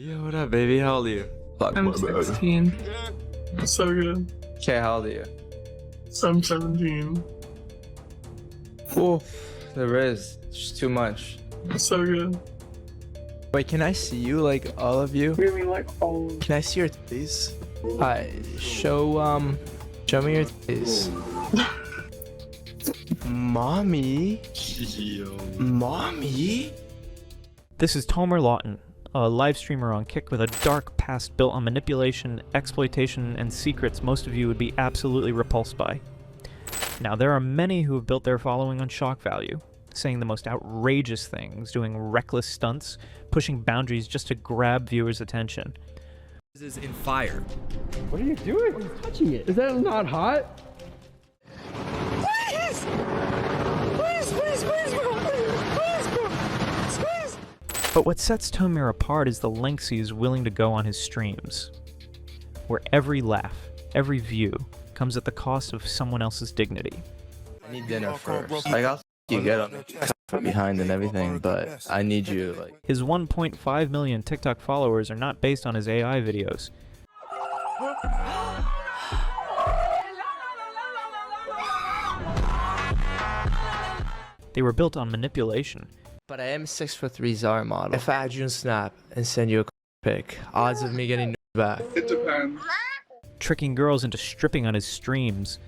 Yo, what up, baby? How old are you? Fuck, I'm 16. So good. Okay, how old are you? I'm 17. Oh, there is. It's just too much. So good. Wait, can I see you, like, all of you? Really like all. Can I see your titties? Show me your titties. Mommy? Yo. Mommy? This is Tomer Lawton, a live streamer on Kick with a dark past built on manipulation, exploitation, and secrets most of you would be absolutely repulsed by. Now, there are many who have built their following on shock value, saying the most outrageous things, doing reckless stunts, pushing boundaries just to grab viewers' attention. This is in fire. What are you doing? What are you touching it? Is that not hot? Please! Please, please, please, bro! Please, bro! Please! But what sets Tomer apart is the lengths he is willing to go on his streams, where every laugh, every view, comes at the cost of someone else's dignity. I need dinner first. Like, I'll you get on from behind and everything, but I need you, like... His 1.5 million TikTok followers are not based on his AI videos. They were built on manipulation. But I am 6'3" Zara model. If I add you on Snap and send you a pic, odds of me getting back. It depends. Tricking girls into stripping on his streams.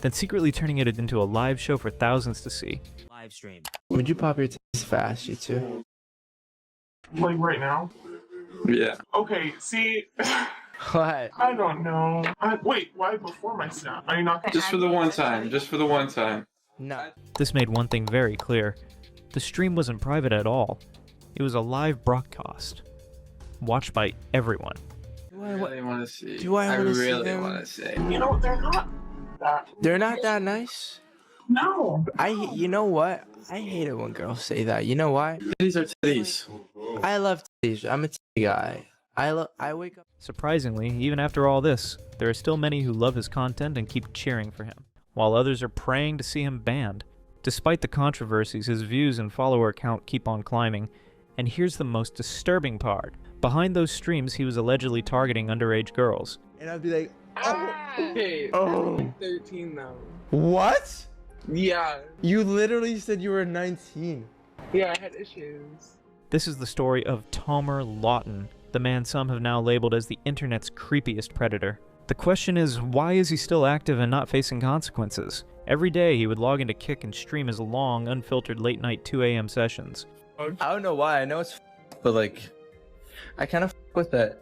Then secretly turning it into a live show for thousands to see. Live stream. Would you pop your titties fast, you two? Like right now? Yeah. Okay, see, What? I don't know. Wait, why before my snap? Are you not? Just for the one time. Just for the one time. No. This made one thing very clear. The stream wasn't private at all. It was a live broadcast, watched by everyone. I really want to see. Do I wanna see really them? want to see. You know, they're not that. They're not that nice? No. You know what? I hate it when girls say that. You know why? Titties are titties. I love titties. I'm a titty guy. I wake up. Surprisingly, even after all this, there are still many who love his content and keep cheering for him, while others are praying to see him banned. Despite the controversies, his views and follower count keep on climbing. And here's the most disturbing part. Behind those streams, he was allegedly targeting underage girls. And I'd be like, Okay. Oh. I'm 13 now. what? Yeah. You literally said you were 19. Yeah, I had issues. This is the story of Tomer Lawton, the man some have now labeled as the internet's creepiest predator. The question is, why is he still active and not facing consequences? Every day he would log into Kick and stream his long, unfiltered late-night 2 a.m. sessions. I don't know why. I know it's but like, I kind of with it.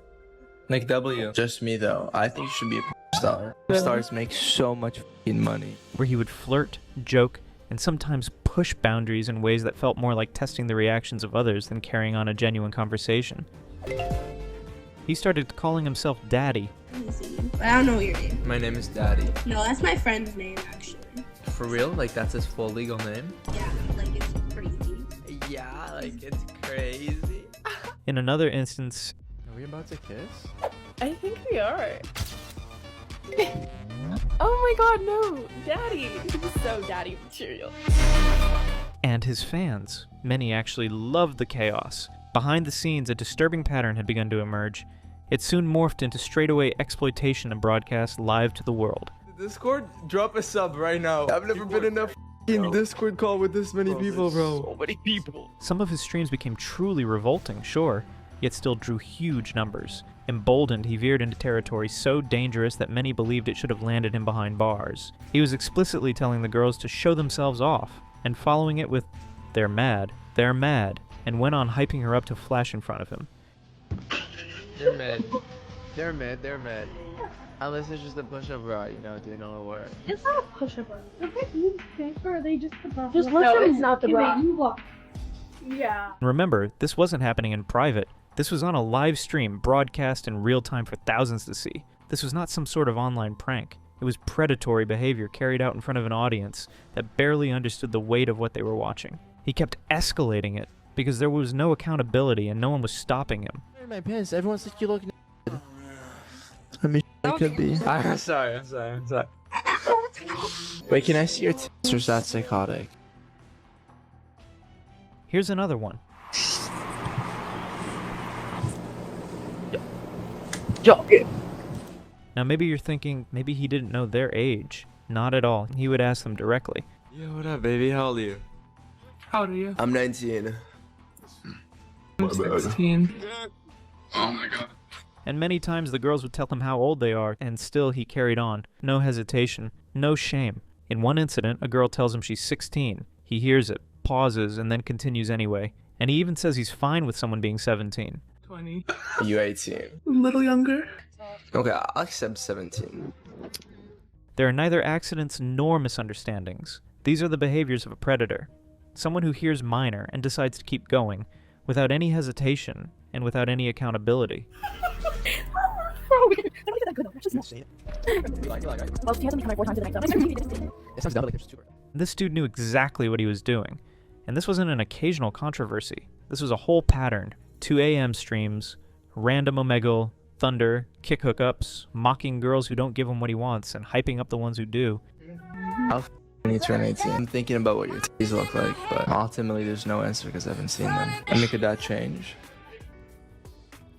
Like W. Just me though. I think you should be a star. Stars make so much money. Where he would flirt, joke, and sometimes push boundaries in ways that felt more like testing the reactions of others than carrying on a genuine conversation. He started calling himself Daddy. I don't know your name. My name is Daddy. No, that's my friend's name, actually. For real? Like that's his full legal name? Yeah, like it's crazy. Yeah, like it's crazy. In another instance, Are we about to kiss? I think we are. Oh my god, no! Daddy! This is so daddy material. and his fans. Many actually loved the chaos. Behind the scenes, a disturbing pattern had begun to emerge. It soon morphed into straightaway exploitation and broadcast live to the world. Discord, drop a sub right now. I've never been in a Discord call with this many people, bro. So many people. Some of his streams became truly revolting, sure, yet still drew huge numbers. Emboldened, he veered into territory so dangerous that many believed it should have landed him behind bars. He was explicitly telling the girls to show themselves off, and following it with, they're mad, and went on hyping her up to flash in front of him. They're mad. They're mad. They're mad. Unless it's just a push-up bra, you know, doing all the work. It's not a push-up bra. Are they just the bra? Just no, it's not the bra. Yeah. Remember, this wasn't happening in private. This was on a live stream, broadcast in real time for thousands to see. This was not some sort of online prank. It was predatory behavior carried out in front of an audience that barely understood the weight of what they were watching. He kept escalating it because there was no accountability and no one was stopping him. In my pants, everyone says you look naked. I mean, it could be. I'm sorry. Wait, can I see your tits or is that psychotic? Here's another one. Now maybe you're thinking, maybe he didn't know their age. Not at all. He would ask them directly. Yo, what up, baby? How old are you? How old are you? I'm 19. I'm 16. Oh my god. And many times the girls would tell him how old they are, and still he carried on. No hesitation, no shame. In one incident, a girl tells him she's 16. He hears it, pauses, and then continues anyway. And he even says he's fine with someone being 17. 20. You 18. A little younger. Okay, I'll accept 17. There are neither accidents nor misunderstandings. These are the behaviors of a predator. Someone who hears minor and decides to keep going, without any hesitation, and without any accountability. This dude knew exactly what he was doing. And this wasn't an occasional controversy. This was a whole pattern. 2 a.m. streams, random omegle, thunder, kick hookups, mocking girls who don't give him what he wants, and hyping up the ones who do. I'll when you turn 18. I'm thinking about what your titties look like, but ultimately there's no answer because I haven't seen them. I mean, could that change?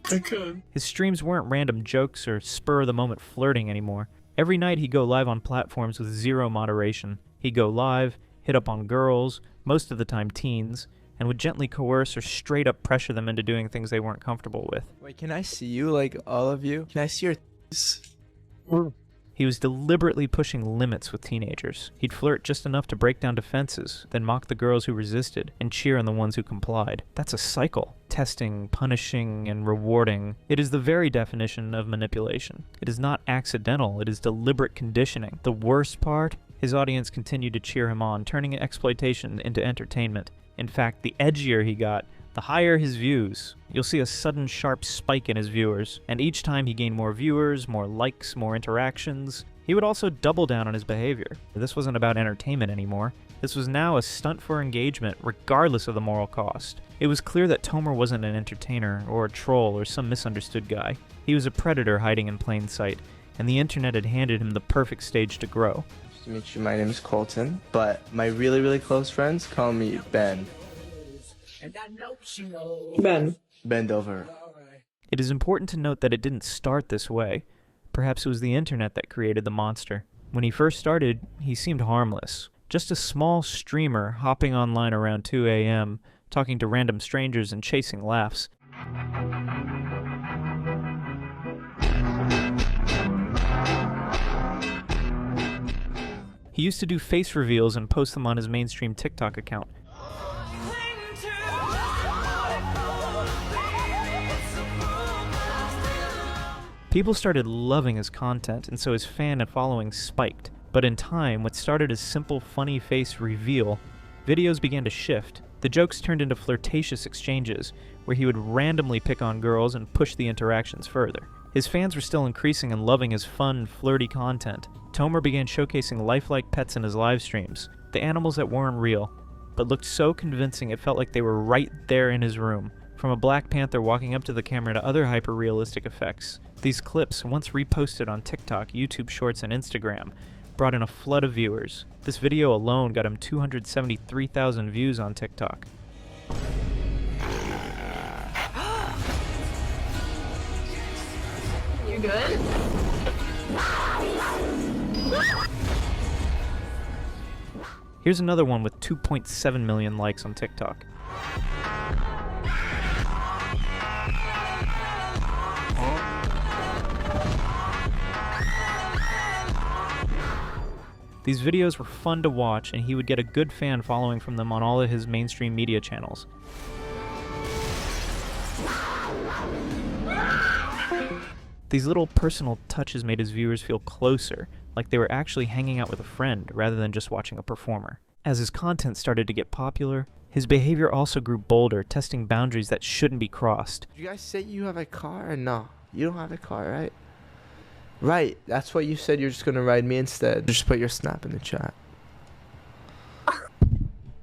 I could. His streams weren't random jokes or spur-of-the-moment flirting anymore. Every night he'd go live on platforms with zero moderation. He'd go live, hit up on girls, most of the time teens, and would gently coerce or straight up pressure them into doing things they weren't comfortable with. Wait, can I see you, like, all of you? Can I see your titties? He was deliberately pushing limits with teenagers. He'd flirt just enough to break down defenses, then mock the girls who resisted, and cheer on the ones who complied. That's a cycle. Testing, punishing, and rewarding. It is the very definition of manipulation. It is not accidental, it is deliberate conditioning. The worst part? His audience continued to cheer him on, turning exploitation into entertainment. In fact, the edgier he got, the higher his views. You'll see a sudden sharp spike in his viewers, and each time he gained more viewers, more likes, more interactions. He would also double down on his behavior. This wasn't about entertainment anymore. This was now a stunt for engagement, regardless of the moral cost. It was clear that Tomer wasn't an entertainer, or a troll, or some misunderstood guy. He was a predator hiding in plain sight, and the internet had handed him the perfect stage to grow. Nice to meet you. My name is Colton, but my really, really close friends call me Ben. Ben. Bend over. It is important to note that it didn't start this way. Perhaps it was the internet that created the monster. When he first started, he seemed harmless. Just a small streamer hopping online around 2 a.m., talking to random strangers and chasing laughs. He used to do face reveals and post them on his mainstream TikTok account. People started loving his content, and so his fan and following spiked. But in time, what started as simple funny face reveal, videos began to shift. The jokes turned into flirtatious exchanges, where he would randomly pick on girls and push the interactions further. His fans were still increasing and loving his fun, flirty content. Tomer began showcasing lifelike pets in his live streams, the animals that weren't real, but looked so convincing it felt like they were right there in his room. From a Black Panther walking up to the camera to other hyper-realistic effects. These clips, once reposted on TikTok, YouTube Shorts, and Instagram, brought in a flood of viewers. This video alone got him 273,000 views on TikTok. You good? Here's another one with 2.7 million likes on TikTok. These videos were fun to watch, and he would get a good fan following from them on all of his mainstream media channels. These little personal touches made his viewers feel closer, like they were actually hanging out with a friend rather than just watching a performer. As his content started to get popular, his behavior also grew bolder, testing boundaries that shouldn't be crossed. Did you guys say you have a car or no? You don't have a car, right? Right, that's what you said. You're just gonna ride me instead. Just put your snap in the chat.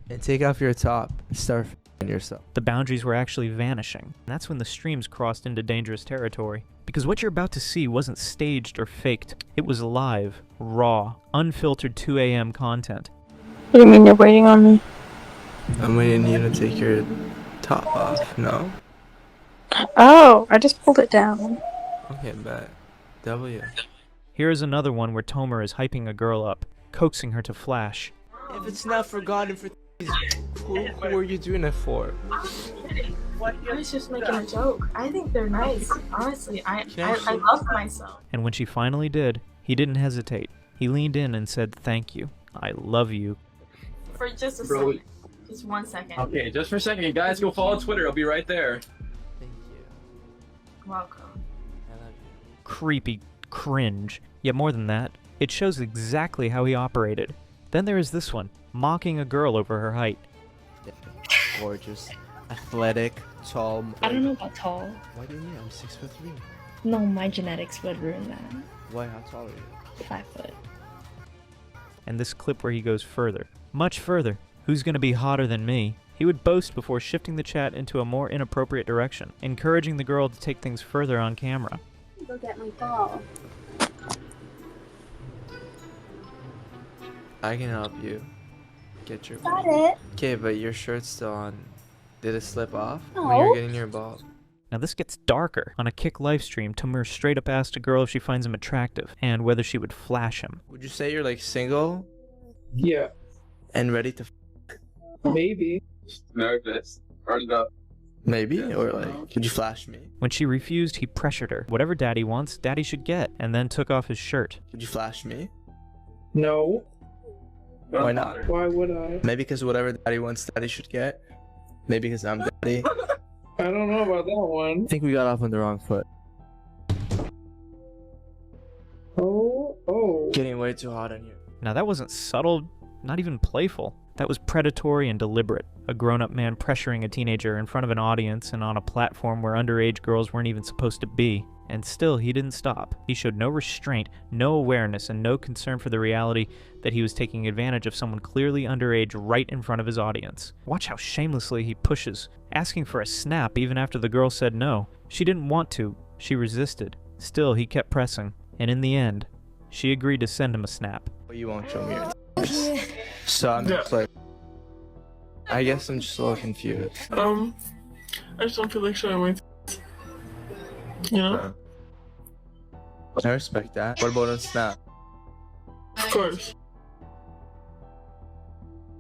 And take off your top and start f***ing. on yourself. The boundaries were actually vanishing. And that's when the streams crossed into dangerous territory. Because what you're about to see wasn't staged or faked. It was live, raw, unfiltered 2 a.m. content. What do you mean you're waiting on me? I'm waiting you to take your top off, no? Oh, I just pulled it down. Okay, bet. W. Here is another one where Tomer is hyping a girl up, coaxing her to flash. If it's not forgotten for who are you doing it for? I was just making a joke. I think they're nice. Honestly, I love myself. And when she finally did, he didn't hesitate. He leaned in and said, "Thank you. I love you." For just a second. Just 1 second. Okay, just for a second, guys, go follow Twitter. I'll be right there. Thank you. Welcome. I love you. Creepy cringe. Yet more than that, it shows exactly how he operated. Then there is this one, mocking a girl over her height. Gorgeous, athletic, tall. I don't know about tall. Why do you mean? I'm 6'3". No, my genetics would ruin that. Why? How tall are you? 5 foot. And this clip where he goes further, much further. Who's gonna be hotter than me? He would boast before shifting the chat into a more inappropriate direction, encouraging the girl to take things further on camera. Go get my ball. I can help you get your Got ball. it. Okay, but your shirt's still on. Did it slip off when No. you're getting your ball? Now this gets darker. On a Kick livestream, Tomer straight up asked a girl if she finds him attractive, and whether she would flash him. Would you say you're like single Yeah, and ready to maybe. Nervous. Hard up. maybe? Or like, could you flash me? When she refused, he pressured her. Whatever daddy wants, daddy should get, and then took off his shirt. Could you flash me? No. Why not? Why would I? Maybe because whatever daddy wants, daddy should get. Maybe because I'm daddy. I don't know about that one. I think we got off on the wrong foot. Oh. Getting way too hot in here. Now that wasn't subtle, not even playful. That was predatory and deliberate. A grown-up man pressuring a teenager in front of an audience and on a platform where underage girls weren't even supposed to be. And still, he didn't stop. He showed no restraint, no awareness, and no concern for the reality that he was taking advantage of someone clearly underage right in front of his audience. Watch how shamelessly he pushes, asking for a snap even after the girl said no. She didn't want to. She resisted. Still, he kept pressing. And in the end, she agreed to send him a snap. But you won't show me your tits. So I'm just like, I guess I'm just a little confused. I just don't feel like showing my tits. You know? I respect that. What about a snap? Of course.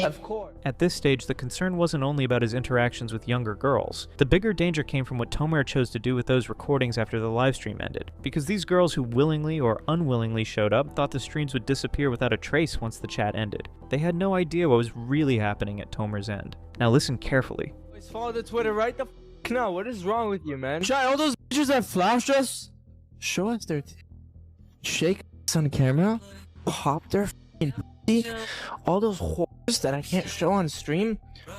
Of course. At this stage, the concern wasn't only about his interactions with younger girls. The bigger danger came from what Tomer chose to do with those recordings after the livestream ended. Because these girls who willingly or unwillingly showed up thought the streams would disappear without a trace once the chat ended. They had no idea what was really happening at Tomer's end. Now listen carefully. Boys, follow the Twitter right the f now. What is wrong with you, man? Shai, all those bitches that flashed us, show us their shake on camera, pop their f***ing pussy. All those whores that I can't show on stream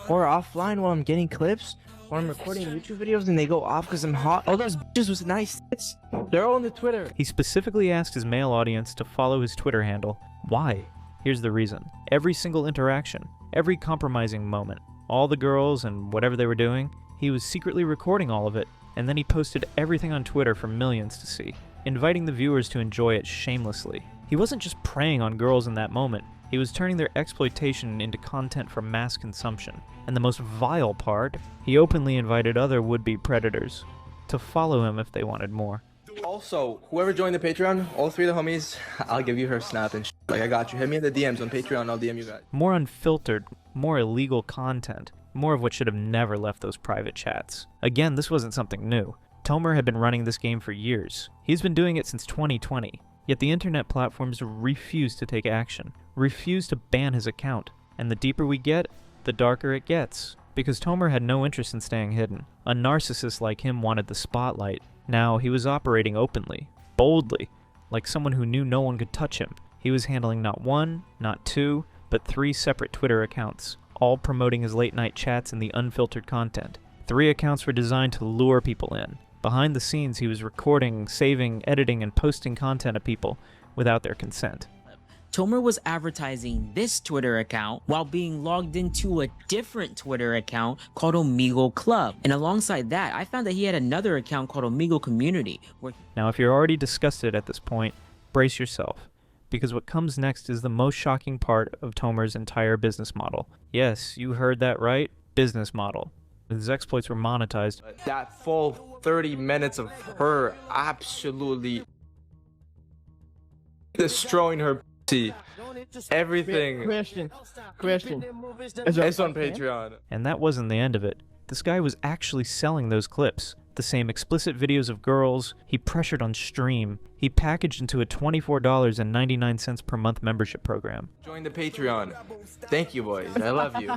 or offline while I'm getting clips or I'm recording YouTube videos and they go off because I'm hot. All those bitches with nice tits, they're all on the Twitter. He specifically asked his male audience to follow his Twitter handle. Why? Here's the reason. Every single interaction, every compromising moment, all the girls and whatever they were doing, he was secretly recording all of it, and then he posted everything on Twitter for millions to see, inviting the viewers to enjoy it shamelessly. He wasn't just preying on girls in that moment, he was turning their exploitation into content for mass consumption. And the most vile part, he openly invited other would-be predators to follow him if they wanted more. Also, whoever joined the Patreon, all three of the homies, I'll give you her snap and like I got you. Hit me in the DMs on Patreon, I'll DM you guys. More unfiltered, more illegal content, more of what should have never left those private chats. Again, this wasn't something new. Tomer had been running this game for years. He's been doing it since 2020. Yet the internet platforms refuse to take action, refuse to ban his account. And the deeper we get, the darker it gets. Because Tomer had no interest in staying hidden. A narcissist like him wanted the spotlight. Now he was operating openly, boldly, like someone who knew no one could touch him. He was handling not one, not two, but 3 separate Twitter accounts, all promoting his late-night chats and the unfiltered content. 3 accounts were designed to lure people in. Behind the scenes, he was recording, saving, editing, and posting content of people without their consent. Tomer was advertising this Twitter account while being logged into a different Twitter account called Omegle Club. And alongside that, I found that he had another account called Omegle Community. Now, if you're already disgusted at this point, brace yourself, because what comes next is the most shocking part of Tomer's entire business model. Yes, you heard that right, business model. His exploits were monetized. That full 30 minutes of her absolutely destroying her pussy. Everything. Question. It's on Patreon. And that wasn't the end of it. This guy was actually selling those clips. The same explicit videos of girls he pressured on stream. He packaged into a $24.99 per month membership program. Join the Patreon. Thank you, boys. I love you.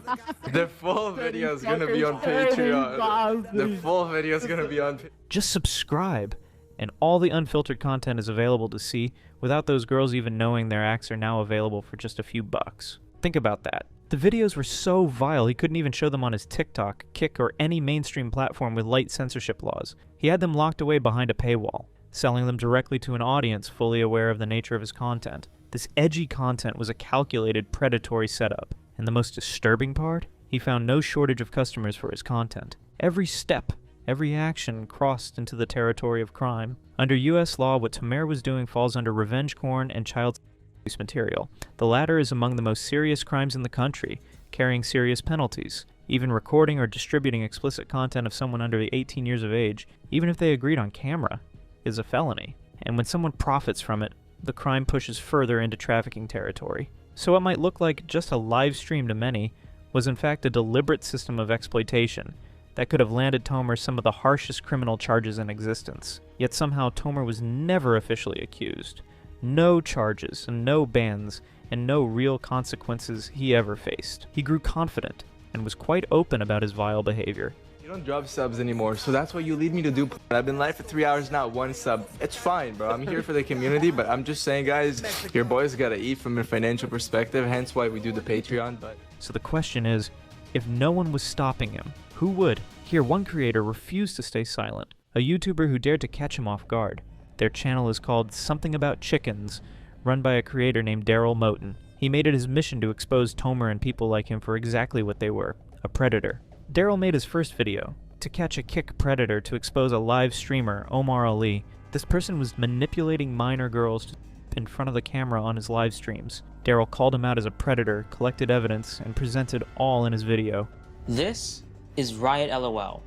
The full video is gonna be on Patreon. The full video is gonna be on. Just subscribe, and all the unfiltered content is available to see without those girls even knowing their acts are now available for just a few bucks. Think about that. The videos were so vile he couldn't even show them on his TikTok, Kick, or any mainstream platform with light censorship laws. He had them locked away behind a paywall, selling them directly to an audience fully aware of the nature of his content. This edgy content was a calculated predatory setup, and the most disturbing part? He found no shortage of customers for his content. Every step, every action crossed into the territory of crime. Under US law, what Tomer was doing falls under revenge porn and child abuse material. The latter is among the most serious crimes in the country, carrying serious penalties. Even recording or distributing explicit content of someone under 18 years of age, even if they agreed on camera, is a felony. And when someone profits from it, the crime pushes further into trafficking territory. So what might look like just a live stream to many was in fact a deliberate system of exploitation that could have landed Tomer some of the harshest criminal charges in existence. Yet somehow Tomer was never officially accused. No charges, and no bans, and no real consequences he ever faced. He grew confident, and was quite open about his vile behavior. You don't drop subs anymore, so that's what you lead me to do. I've been live for 3 hours now, 1 sub. It's fine, bro. I'm here for the community, but I'm just saying, guys, your boys gotta eat from a financial perspective, hence why we do the Patreon, but... So the question is, if no one was stopping him, who would? Here, one creator refused to stay silent, a YouTuber who dared to catch him off guard. Their channel is called Something About Chickens, run by a creator named Lawton. He made it his mission to expose Tomer and people like him for exactly what they were, a predator. Daryl made his first video, to catch a kick predator to expose a live streamer, Omar Ali. This person was manipulating minor girls in front of the camera on his live streams. Daryl called him out as a predator, collected evidence, and presented all in his video. This is Riot LOL.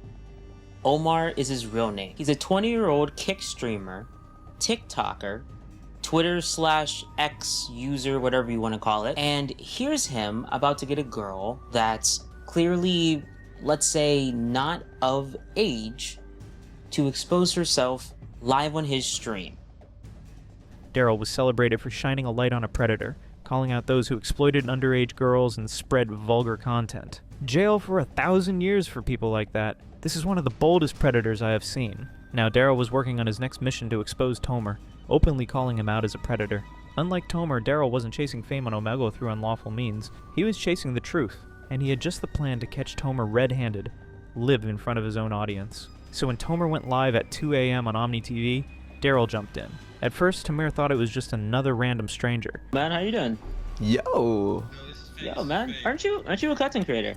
Omar is his real name. He's a 20-year-old kick streamer, TikToker, Twitter/X user, whatever you want to call it. And here's him about to get a girl that's clearly, let's say, not of age to expose herself live on his stream. Daryl was celebrated for shining a light on a predator, calling out those who exploited underage girls and spread vulgar content. Jail for 1,000 years for people like that. This is one of the boldest predators I have seen. Now Daryl was working on his next mission to expose Tomer, openly calling him out as a predator. Unlike Tomer, Daryl wasn't chasing fame on Omegle through unlawful means. He was chasing the truth, and he had just the plan to catch Tomer red-handed, live in front of his own audience. So when Tomer went live at 2 a.m. on Omni TV, Daryl jumped in. At first, Tomer thought it was just another random stranger. Man, how you doing? Yo! Yo, man, aren't you a content creator?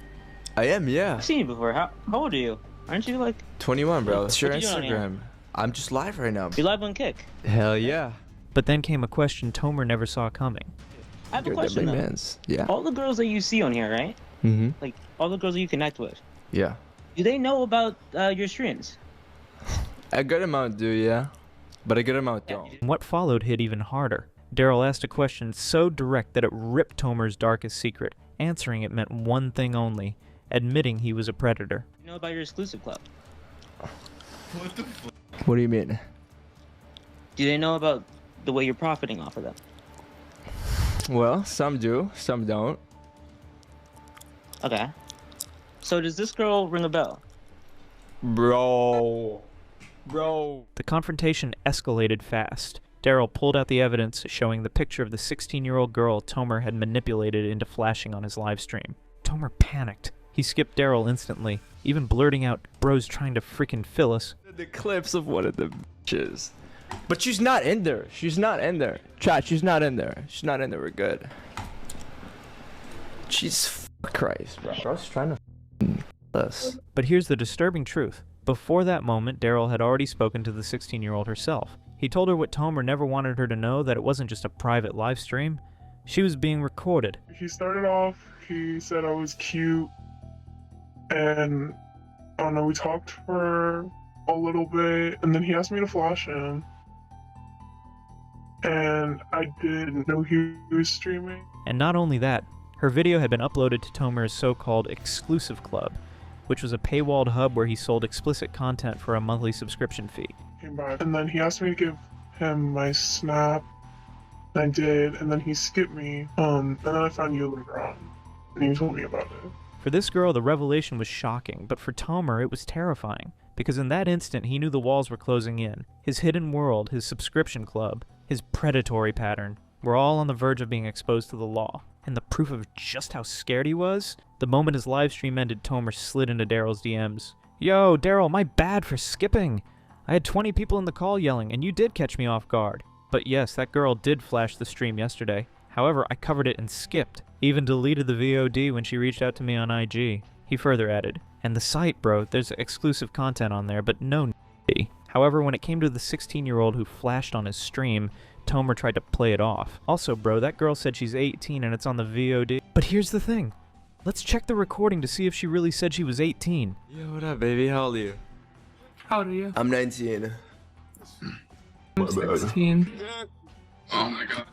I am, yeah. I've seen you before. How old are you? Aren't you like 21, bro. It's your what you doing on here? Instagram. I'm just live right now. You live on Kick? Hell yeah. But then came a question Tomer never saw coming. I have a You're question the though. mans. Yeah. All the girls that you see on here, right? Mm-hmm. Like all the girls that you connect with. Yeah. Do they know about your streams? A good amount do, yeah. But a good amount don't. And what followed hit even harder. Daryl asked a question so direct that it ripped Tomer's darkest secret. Answering it meant one thing only, admitting he was a predator. You know about your exclusive club? What the fuck? What do you mean? Do they know about the way you're profiting off of them? Well, some do, some don't. Okay. So does this girl ring a bell? Bro. The confrontation escalated fast. Daryl pulled out the evidence showing the picture of the 16-year-old girl Tomer had manipulated into flashing on his live stream. Tomer panicked. He skipped Daryl instantly, even blurting out, "Bro's trying to freaking fill us." The clips of one of the bitches. But she's not in there. She's not in there. Chat, she's not in there. She's not in there. We're good. Jesus Christ, bro. Bro's trying to us. But here's the disturbing truth. Before that moment, Daryl had already spoken to the 16-year-old herself. He told her what Tomer never wanted her to know, that it wasn't just a private live stream. She was being recorded. He started off, he said I was cute, and I don't know, we talked for a little bit, and then he asked me to flash him. And I didn't know he was streaming. And not only that, her video had been uploaded to Tomer's so-called exclusive club, which was a paywalled hub where he sold explicit content for a monthly subscription fee. Came back, and then he asked me to give him my snap. I did, and then he skipped me. And then I found you later on, and he told me about it. For this girl, the revelation was shocking, but for Tomer, it was terrifying. Because in that instant, he knew the walls were closing in. His hidden world, his subscription club, his predatory pattern were all on the verge of being exposed to the law. And the proof of just how scared he was? The moment his live stream ended, Tomer slid into Daryl's DMs. Yo, Daryl, my bad for skipping. I had 20 people in the call yelling, and you did catch me off guard. But yes, that girl did flash the stream yesterday. However, I covered it and skipped. Even deleted the VOD when she reached out to me on IG. He further added, and the site, bro, there's exclusive content on there, but no n***y. However, when it came to the 16-year-old who flashed on his stream, Tomer tried to play it off. Also, bro, that girl said she's 18 and it's on the VOD. But here's the thing. Let's check the recording to see if she really said she was 18. Yo, what up, baby? How old are you? How old are you? I'm 19. I'm 16. Oh my god.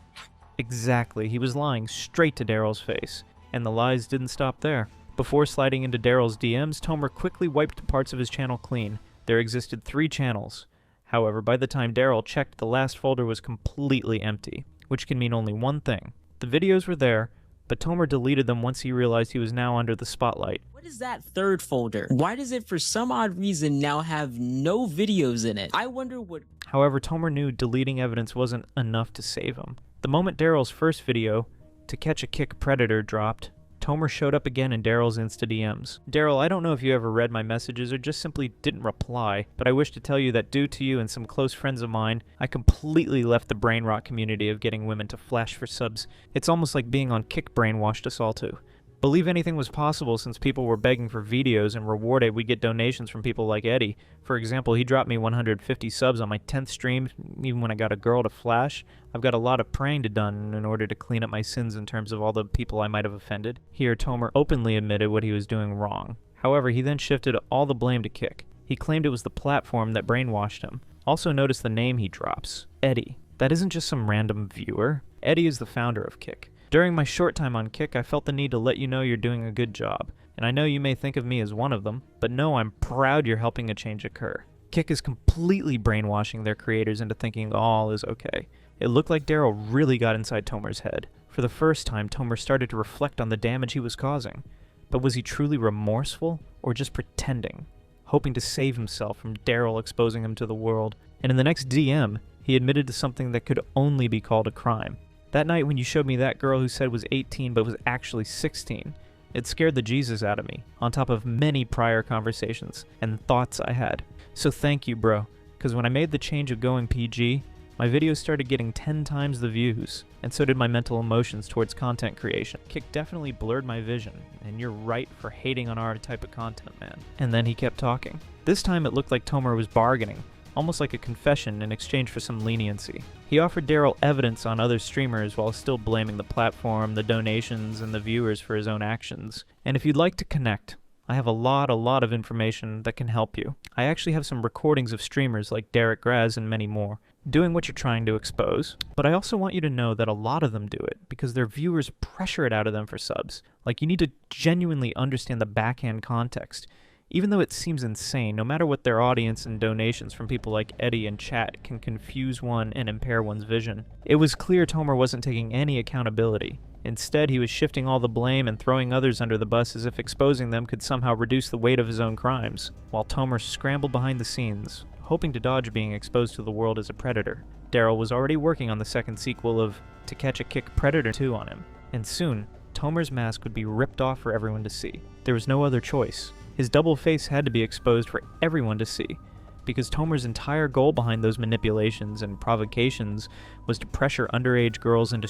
Exactly, he was lying straight to Daryl's face. And the lies didn't stop there. Before sliding into Daryl's DMs, Tomer quickly wiped parts of his channel clean. There existed 3 channels. However, by the time Daryl checked, the last folder was completely empty, which can mean only one thing. The videos were there, but Tomer deleted them once he realized he was now under the spotlight. What is that third folder? Why does it for some odd reason now have no videos in it? I wonder what... However, Tomer knew deleting evidence wasn't enough to save him. The moment Daryl's first video, To Catch a Kick Predator, dropped, Tomer showed up again in Daryl's Insta DMs. Daryl, I don't know if you ever read my messages or just simply didn't reply, but I wish to tell you that due to you and some close friends of mine, I completely left the brain rot community of getting women to flash for subs. It's almost like being on Kick brainwashed us all to. Believe anything was possible since people were begging for videos and rewarded we'd get donations from people like Eddie. For example, he dropped me 150 subs on my 10th stream, even when I got a girl to flash. I've got a lot of praying to done in order to clean up my sins in terms of all the people I might have offended. Here, Tomer openly admitted what he was doing wrong. However, he then shifted all the blame to Kick. He claimed it was the platform that brainwashed him. Also notice the name he drops, Eddie. That isn't just some random viewer. Eddie is the founder of Kick. During my short time on Kick, I felt the need to let you know you're doing a good job. And I know you may think of me as one of them, but no, I'm proud you're helping a change occur. Kick is completely brainwashing their creators into thinking all is okay. It looked like Daryl really got inside Tomer's head. For the first time, Tomer started to reflect on the damage he was causing. But was he truly remorseful, or just pretending? Hoping to save himself from Daryl exposing him to the world. And in the next DM, he admitted to something that could only be called a crime. That night when you showed me that girl who said was 18 but was actually 16, it scared the Jesus out of me, on top of many prior conversations and thoughts I had. So thank you, bro, because when I made the change of going PG, my videos started getting 10 times the views, and so did my mental emotions towards content creation. Kick definitely blurred my vision, and you're right for hating on our type of content, man. And then he kept talking. This time it looked like Tomer was bargaining, almost like a confession in exchange for some leniency. He offered Daryl evidence on other streamers while still blaming the platform, the donations, and the viewers for his own actions. And if you'd like to connect, I have a lot of information that can help you. I actually have some recordings of streamers like Derek Graz and many more, doing what you're trying to expose. But I also want you to know that a lot of them do it because their viewers pressure it out of them for subs. Like, you need to genuinely understand the backhand context. Even though it seems insane, no matter what their audience and donations from people like Eddie and chat can confuse one and impair one's vision. It was clear Tomer wasn't taking any accountability. Instead, he was shifting all the blame and throwing others under the bus as if exposing them could somehow reduce the weight of his own crimes, while Tomer scrambled behind the scenes, hoping to dodge being exposed to the world as a predator. Daryl was already working on the second sequel of To Catch a Kick Predator 2 on him, and soon, Tomer's mask would be ripped off for everyone to see. There was no other choice. His double face had to be exposed for everyone to see. because Tomer's entire goal behind those manipulations and provocations was to pressure underage girls into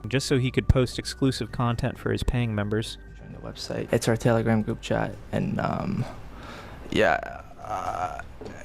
just so he could post exclusive content for his paying members. Join the website. It's our Telegram group chat, and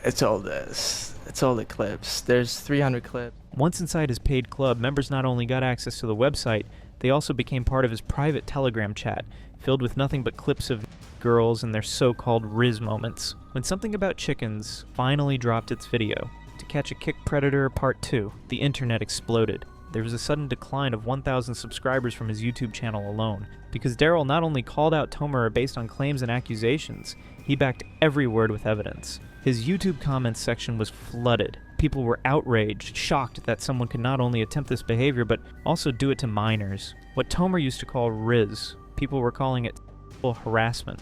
it's all this. It's all the clips. There's 300 clips. Once inside his paid club, members not only got access to the website, they also became part of his private Telegram chat, filled with nothing but clips of girls and their so-called Riz moments. When Something About Chickens finally dropped its video, To Catch a Kick Predator Part 2, the internet exploded. There was a sudden decline of 1,000 subscribers from his YouTube channel alone, because Daryl not only called out Tomer based on claims and accusations, he backed every word with evidence. His YouTube comments section was flooded. People were outraged, shocked that someone could not only attempt this behavior, but also do it to minors. What Tomer used to call Riz, people were calling it harassment,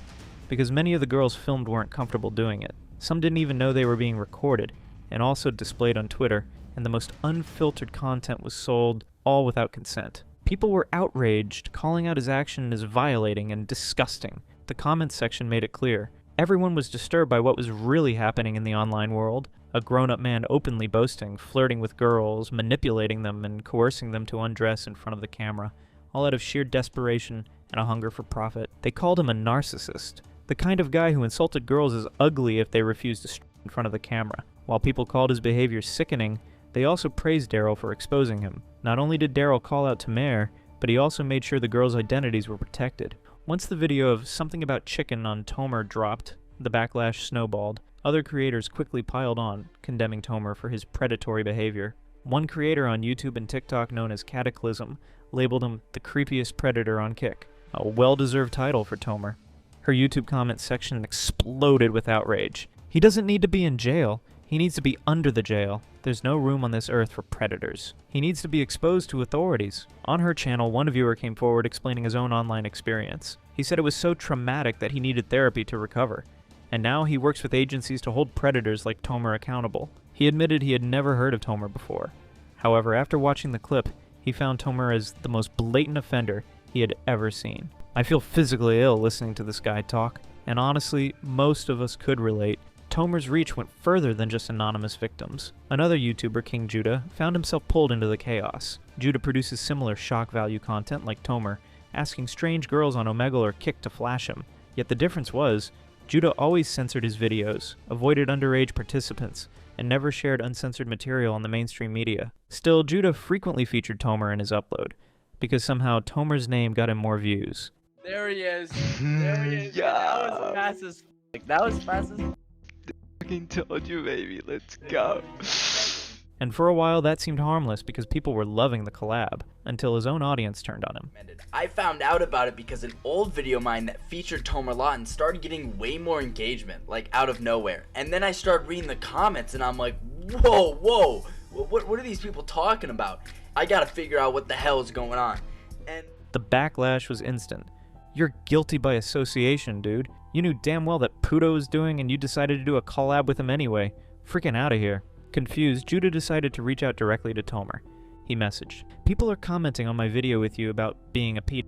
because many of the girls filmed weren't comfortable doing it. Some didn't even know they were being recorded, and also displayed on Twitter, and the most unfiltered content was sold, all without consent. People were outraged, calling out his action as violating and disgusting. The comments section made it clear. Everyone was disturbed by what was really happening in the online world. A grown-up man openly boasting, flirting with girls, manipulating them, and coercing them to undress in front of the camera, all out of sheer desperation and a hunger for profit. They called him a narcissist, the kind of guy who insulted girls as ugly if they refused to strip in front of the camera. While people called his behavior sickening, they also praised Daryl for exposing him. Not only did Daryl call out Tomer, but he also made sure the girls' identities were protected. Once the video of Something About Chicken on Tomer dropped, the backlash snowballed. Other creators quickly piled on, condemning Tomer for his predatory behavior. One creator on YouTube and TikTok known as Cataclysm labeled him the creepiest predator on Kick, a well-deserved title for Tomer. Her YouTube comment section exploded with outrage. He doesn't need to be in jail. He needs to be under the jail. There's no room on this earth for predators. He needs to be exposed to authorities. On her channel, one viewer came forward explaining his own online experience. He said it was so traumatic that he needed therapy to recover, and now he works with agencies to hold predators like Tomer accountable. He admitted he had never heard of Tomer before. However, after watching the clip, he found Tomer as the most blatant offender he had ever seen. I feel physically ill listening to this guy talk, and honestly, most of us could relate. Tomer's reach went further than just anonymous victims. Another YouTuber, King Judah, found himself pulled into the chaos. Judah produces similar shock value content like Tomer, asking strange girls on Omegle or Kick to flash him. Yet the difference was, Judah always censored his videos, avoided underage participants, and never shared uncensored material on the mainstream media. Still, Judah frequently featured Tomer in his upload, because somehow Tomer's name got him more views. There he is. There he is. Yeah. That was fast as That was fast as Fucking told you, baby. Let's go. And for a while, that seemed harmless because people were loving the collab, until his own audience turned on him. I found out about it because an old video of mine that featured Tomer Lawton started getting way more engagement, like out of nowhere. And then I started reading the comments and I'm like, whoa, what are these people talking about? I gotta figure out what the hell is going on. And the backlash was instant. You're guilty by association, dude. You knew damn well that Puto was doing and you decided to do a collab with him anyway. Freaking out of here. Confused, Judah decided to reach out directly to Tomer. He messaged, "People are commenting on my video with you about being a pedo."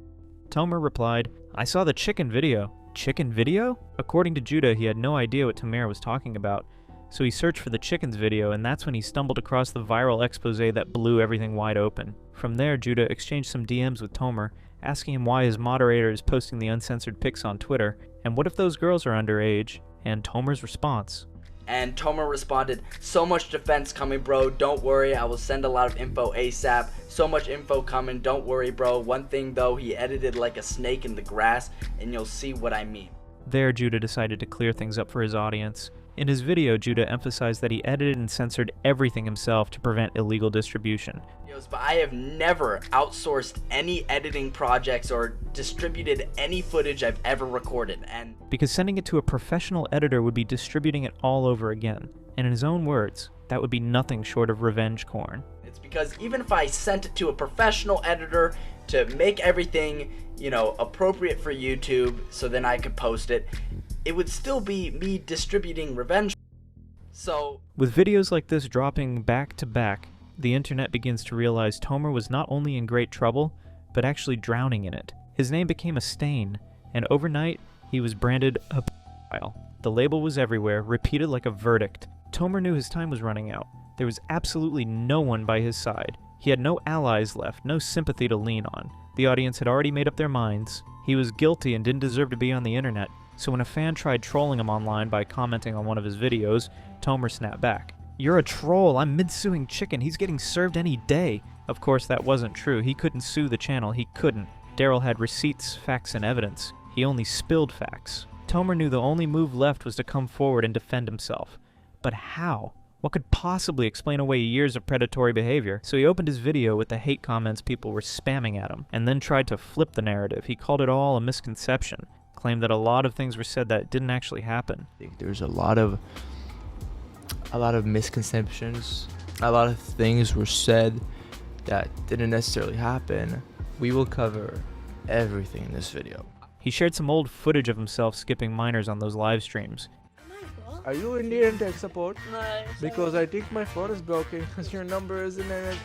Tomer replied, "I saw the chicken video." Chicken video? According to Judah, he had no idea what Tomer was talking about, so he searched for the chickens video, and that's when he stumbled across the viral expose that blew everything wide open. From there, Judah exchanged some DMs with Tomer, asking him why his moderator is posting the uncensored pics on Twitter, and what if those girls are underage, and Tomer's response. And Tomer responded, "So much defense coming, bro. Don't worry, I will send a lot of info ASAP. So much info coming, don't worry, bro. One thing though, he edited like a snake in the grass, and you'll see what I mean." There, Judah decided to clear things up for his audience. In his video, Judah emphasized that he edited and censored everything himself to prevent illegal distribution. But I have never outsourced any editing projects or distributed any footage I've ever recorded, and because sending it to a professional editor would be distributing it all over again. And in his own words, that would be nothing short of revenge porn. It's because even if I sent it to a professional editor to make everything, appropriate for YouTube so then I could post it, it would still be me distributing revenge. So, with videos like this dropping back to back, the internet begins to realize Tomer was not only in great trouble, but actually drowning in it. His name became a stain, and overnight, he was branded a pedophile. The label was everywhere, repeated like a verdict. Tomer knew his time was running out. There was absolutely no one by his side. He had no allies left, no sympathy to lean on. The audience had already made up their minds. He was guilty and didn't deserve to be on the internet, so when a fan tried trolling him online by commenting on one of his videos, Tomer snapped back. "You're a troll, I'm mid-suing Chicken, he's getting served any day." Of course that wasn't true, he couldn't sue the channel, he couldn't. Daryl had receipts, facts, and evidence. He only spilled facts. Tomer knew the only move left was to come forward and defend himself. But how? What could possibly explain away years of predatory behavior? So he opened his video with the hate comments people were spamming at him, and then tried to flip the narrative. He called it all a misconception, claimed that a lot of things were said that didn't actually happen. I think there's a lot of misconceptions. A lot of things were said that didn't necessarily happen. We will cover everything in this video. He shared some old footage of himself skipping minors on those live streams. Are you Indian tech support? No. Because I think my phone is broken because your number isn't in it.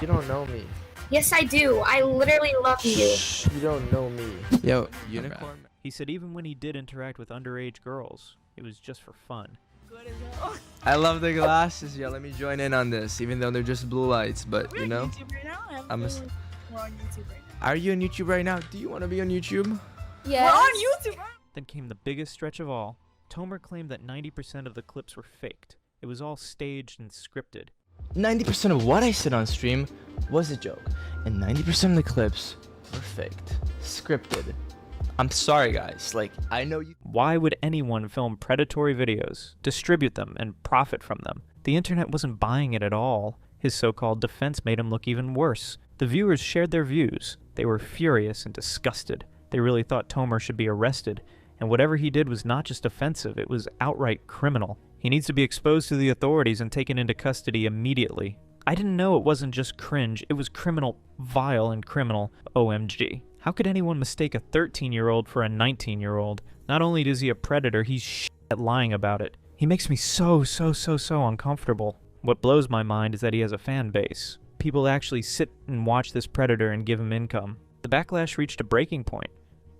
You don't know me. Yes, I do. I literally love you. You don't know me. Yo, Unicorn. He said even when he did interact with underage girls, it was just for fun. I love the glasses. Yeah, let me join in on this, even though they're just blue lights. But We're you know, on YouTube right now. we're on YouTube right now. Are you on YouTube right now? Do you want to be on YouTube? Yeah. We're on YouTube. Then came the biggest stretch of all. Tomer claimed that 90% of the clips were faked. It was all staged and scripted. 90% of what I said on stream was a joke, and 90% of the clips were faked, scripted. I'm sorry, guys. Like, I know you. Why would anyone film predatory videos, distribute them, and profit from them? The internet wasn't buying it at all. His so-called defense made him look even worse. The viewers shared their views. They were furious and disgusted. They really thought Tomer should be arrested. And whatever he did was not just offensive, it was outright criminal. He needs to be exposed to the authorities and taken into custody immediately. I didn't know it wasn't just cringe, it was criminal, vile and criminal, OMG. How could anyone mistake a 13-year-old for a 19-year-old? Not only is he a predator, he's shit at lying about it. He makes me so uncomfortable. What blows my mind is that he has a fan base. People actually sit and watch this predator and give him income. The backlash reached a breaking point.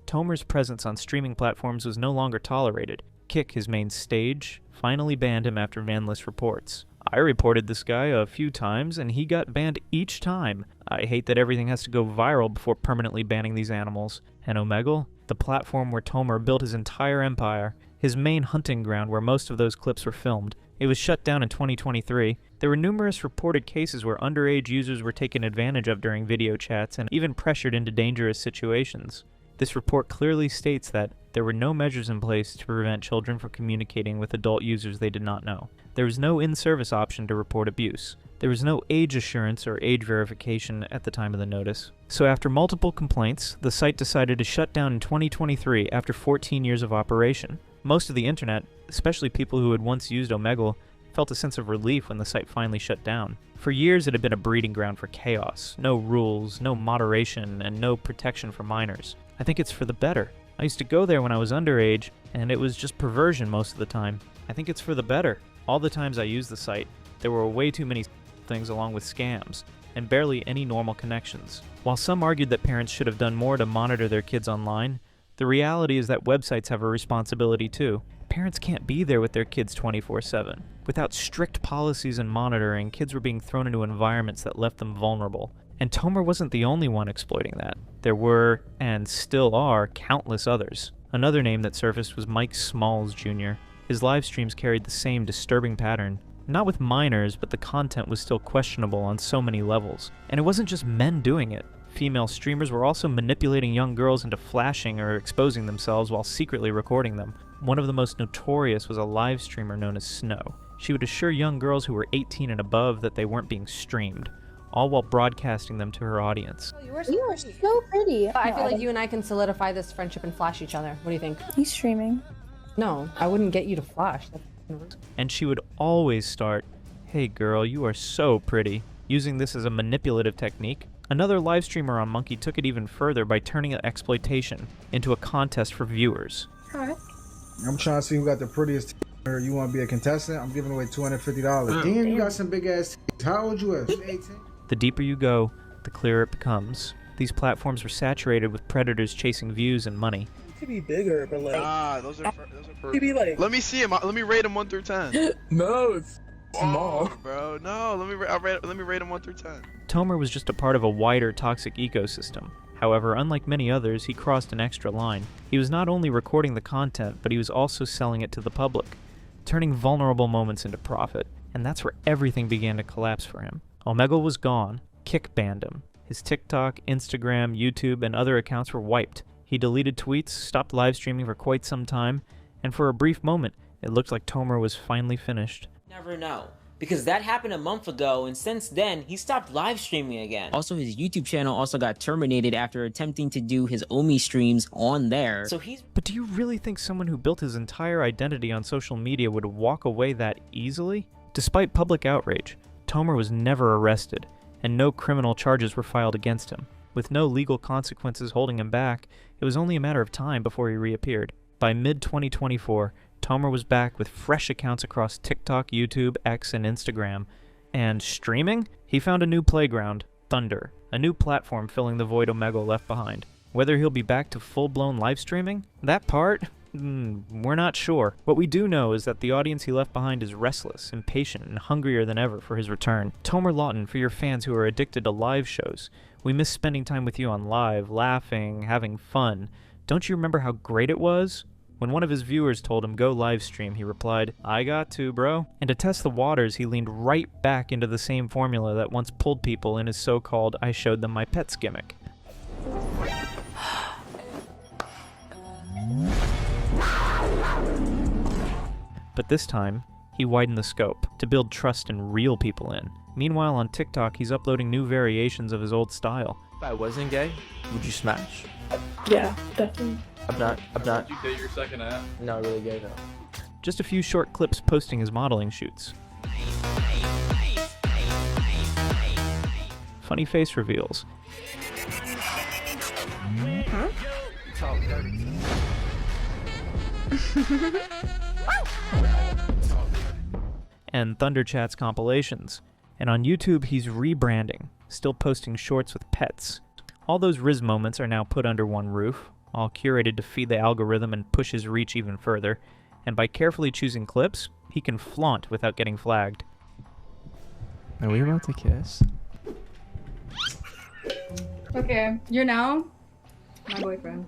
Tomer's presence on streaming platforms was no longer tolerated. Kick, his main stage, finally banned him after vanless reports. I reported this guy a few times, and he got banned each time. I hate that everything has to go viral before permanently banning these animals. And Omegle, the platform where Tomer built his entire empire, his main hunting ground where most of those clips were filmed. It was shut down in 2023. There were numerous reported cases where underage users were taken advantage of during video chats and even pressured into dangerous situations. This report clearly states that there were no measures in place to prevent children from communicating with adult users they did not know. There was no in-service option to report abuse. There was no age assurance or age verification at the time of the notice. So after multiple complaints, the site decided to shut down in 2023 after 14 years of operation. Most of the internet, especially people who had once used Omegle, felt a sense of relief when the site finally shut down. For years it had been a breeding ground for chaos. No rules, no moderation, and no protection for minors. I think it's for the better. I used to go there when I was underage, and it was just perversion most of the time. I think it's for the better. All the times I used the site, there were way too many things along with scams, and barely any normal connections. While some argued that parents should have done more to monitor their kids online, the reality is that websites have a responsibility too. Parents can't be there with their kids 24/7. Without strict policies and monitoring, kids were being thrown into environments that left them vulnerable. And Tomer wasn't the only one exploiting that. There were, and still are, countless others. Another name that surfaced was Mike Smalls Jr. His live streams carried the same disturbing pattern. Not with minors, but the content was still questionable on so many levels. And it wasn't just men doing it. Female streamers were also manipulating young girls into flashing or exposing themselves while secretly recording them. One of the most notorious was a live streamer known as Snow. She would assure young girls who were 18 and above that they weren't being streamed, all while broadcasting them to her audience. You are so pretty. I feel like you and I can solidify this friendship and flash each other. What do you think? He's streaming. No, I wouldn't get you to flash. And she would always start, "Hey girl, you are so pretty," using this as a manipulative technique. Another live streamer on Monkey took it even further by turning exploitation into a contest for viewers. Alright. I'm trying to see who got the prettiest or you want to be a contestant? I'm giving away $250. Damn, you got some big ass How old you is? 18? The deeper you go, the clearer it becomes. These platforms were saturated with predators chasing views and money. could be bigger, but like. Ah, those are Could be like. Let me see him. Let me rate him 1 through 10. No, it's small. Oh, bro. No, let me rate him 1 through 10. Tomer was just a part of a wider toxic ecosystem. However, unlike many others, he crossed an extra line. He was not only recording the content, but he was also selling it to the public, turning vulnerable moments into profit. And that's where everything began to collapse for him. Omegle was gone. Kick banned him. His TikTok, Instagram, YouTube, and other accounts were wiped. He deleted tweets, stopped live streaming for quite some time, and for a brief moment, it looked like Tomer was finally finished. Never know. Because that happened a month ago, and since then, he stopped live streaming again. Also, his YouTube channel also got terminated after attempting to do his Omi streams on there. So he's... But do you really think someone who built his entire identity on social media would walk away that easily? Despite public outrage, Tomer was never arrested, and no criminal charges were filed against him. With no legal consequences holding him back, it was only a matter of time before he reappeared. By mid-2024, Tomer was back with fresh accounts across TikTok, YouTube, X, and Instagram. And streaming? He found a new playground, Thunder, a new platform filling the void Omegle left behind. Whether he'll be back to full-blown live streaming? That part? We're not sure. What we do know is that the audience he left behind is restless, impatient, and hungrier than ever for his return. Tomer Lawton, for your fans who are addicted to live shows, we miss spending time with you on live, laughing, having fun. Don't you remember how great it was? When one of his viewers told him go live stream, he replied, "I got to, bro." And to test the waters, he leaned right back into the same formula that once pulled people in his so-called "I showed them my pets" gimmick. But this time, he widened the scope to build trust and reel people in. Meanwhile, on TikTok, he's uploading new variations of his old style. If I wasn't gay, would you smash? Yeah, definitely. I'm not. Did you date your second half? Not really gay though. Just a few short clips posting his modeling shoots. Funny face reveals. Huh? And Thunder Chats compilations. And on YouTube, he's rebranding, still posting shorts with pets. All those Riz moments are now put under one roof, all curated to feed the algorithm and push his reach even further. And by carefully choosing clips, he can flaunt without getting flagged. Are we about to kiss? Okay, you're now my boyfriend.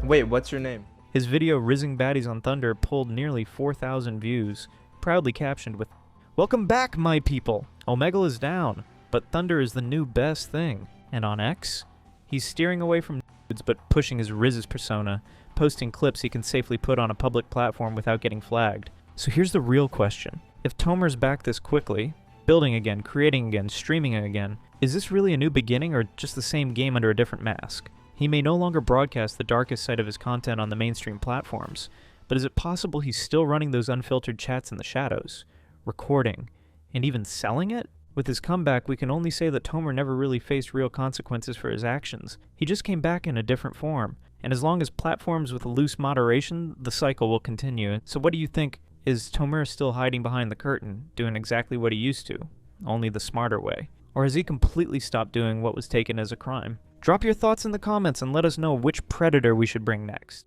Wait, what's your name? His video Rizzing Baddies on Thunder pulled nearly 4,000 views, proudly captioned with, "Welcome back, my people! Omegle is down, but Thunder is the new best thing." And on X, he's steering away from dudes but pushing his Rizz's persona, posting clips he can safely put on a public platform without getting flagged. So here's the real question. If Tomer's back this quickly, building again, creating again, streaming again, is this really a new beginning or just the same game under a different mask? He may no longer broadcast the darkest side of his content on the mainstream platforms, but is it possible he's still running those unfiltered chats in the shadows, recording, and even selling it? With his comeback, we can only say that Tomer never really faced real consequences for his actions. He just came back in a different form, and as long as platforms with loose moderation, the cycle will continue. So what do you think? Is Tomer still hiding behind the curtain, doing exactly what he used to, only the smarter way? Or has he completely stopped doing what was taken as a crime? Drop your thoughts in the comments and let us know which predator we should bring next.